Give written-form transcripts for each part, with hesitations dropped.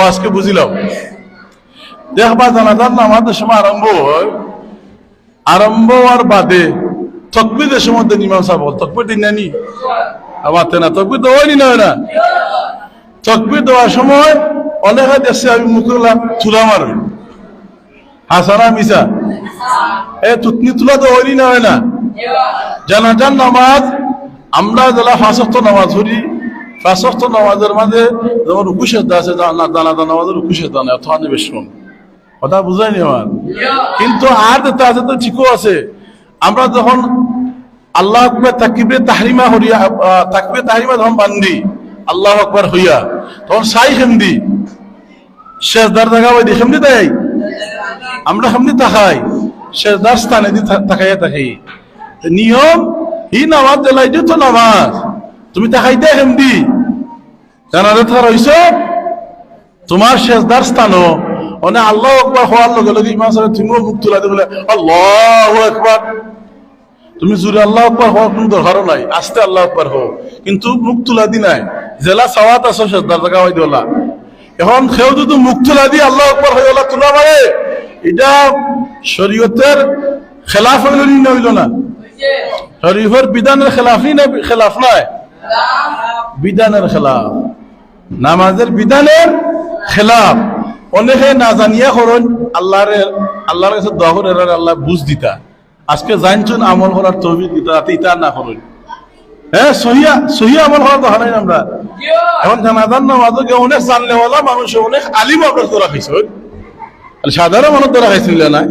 আজকে বুঝিলাম দেখবা জানাজার নামাজের সময় আরম্ভ হওয়ার বাদে তকবীরের সময় ইমাম সাহেব তকবীর দিন নানি আমার না তকবীর দেওয়াই না তকবীর দেওয়ার সময় অনেকে দেখছে আমি মুখগুলা তুলা মারবে হাসানা মিশা তুতনি তুলা তো হইনি না হয় না জানাজার নামাজ আমরা যারা 5 ওয়াক্ত নামাজ পড়ি 5 ওয়াক্ত নামাজের মাঝে যেমন রুকু সেজদা আছে জানাজা নামাজের রুকু সেজদা নেই অথবা বেশি কথা বুঝাইনি আমার কিন্তু আর যেটা আছে তো ঠিকও আছে আমরা যখন আল্লাহ আকবার তাকবীরে তাহরিমা হইয়া তাকবীরে তাহরিমা যখন বান্ধি আল্লাহু আকবার হইয়া তখন সাই হেমদি সেজদার জায়গা ওই হেমদি দেয় আমরা হেমদি তাকাই সেজদার স্থানে দি তাকাইয়া থাকি নিয়ম ই নামাজ জ্বালাই তো নামাজ তুমি তাকাইতে হেমদি জানাজা থাকা রইছ তোমার সেজদার স্থানও মানে আল্লাহু আকবার হওয়ার লগে লগে ইমাম সাহেব তুমিও মুখ তুলা দিয়ে বলে আল্লাহু আকবার তুমি জোরে আল্লাহু আকবার হওয়ার কোনো দরকারও নাই আস্তে আল্লাহু আকবার হও কিন্তু মুখ তুলা দি নাই জেলা সাওয়াত আছে সেজদার জায়গা হই দিলা এখন কেউ যদি মুখ তুলা দিয়ে আল্লাহু আকবার হইলা তুলা মারে এটা শরীয়তের খেলাফ হইল না হইল না শরীয়তের বিধানের খেলাফই না খেলাফ নয় বিধানের খেলাফ নামাজের বিধানের খেলাফ অনেকে না জানিয়া করেন আল্লাহর কাছে দোয়া করে আল্লাহ বুঝ দিতা আজকে জানছুন আমল করার তৌফিক দিতা রাতে ইতা না করেন হ্যাঁ সহি আমল করার দরকার নাই আমরা এখন জানাজার নামাজকে অনেক জানলেওয়ালা মানুষ অনেক আলিম আমরা ধরা খাইছ সাধারণ মানুষ ধরা খাইছিল না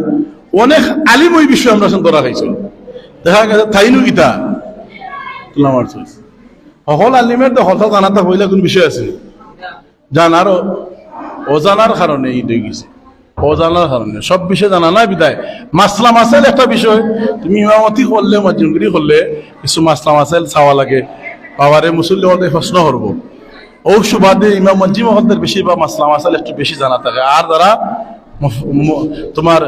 অনেক আলিম ওই বিষয়ে আমরা ধরা খাইছ দেখা গেছে থাইনু গীতা তুলা মারছ সকল আলিমের তো কথা জানাতে হইলে কোন বিষয় আছে জানারও অজানার কারণে এই হয়ে গেছে অজানার কারণে সব বিষয় জানা নাই বিদায় মাসলা মাসাইল একটা বিষয় তুমি ইমামতি করলে মজুমগিরি করলে কিছু মাসলা মাসাইল চাওয়া লাগে বাবারে মুসল্লি হতে প্রশ্ন করবো ও সুবাদে ইমাম মসজিদ মহলদের বেশি বা মাসলা মাসাইল একটু বেশি জানা থাকে আর যারা তোমার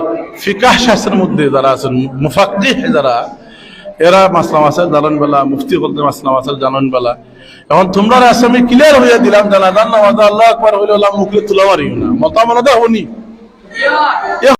ফিকাহ শাস্ত্রের মধ্যে যারা আছেন মুফাক্কিহ যারা এরা মাসলা মাসাইল জানান বেলা মুফতি করতে মাসলা মাসাইল জানান বেলা এখন তোমরা আসামি ক্লিয়ার হইয়া দিলাম জানাজার নামাজ আল্লাহু আকবার হইলে মুখে তুলা মারিও না মতামত হবনি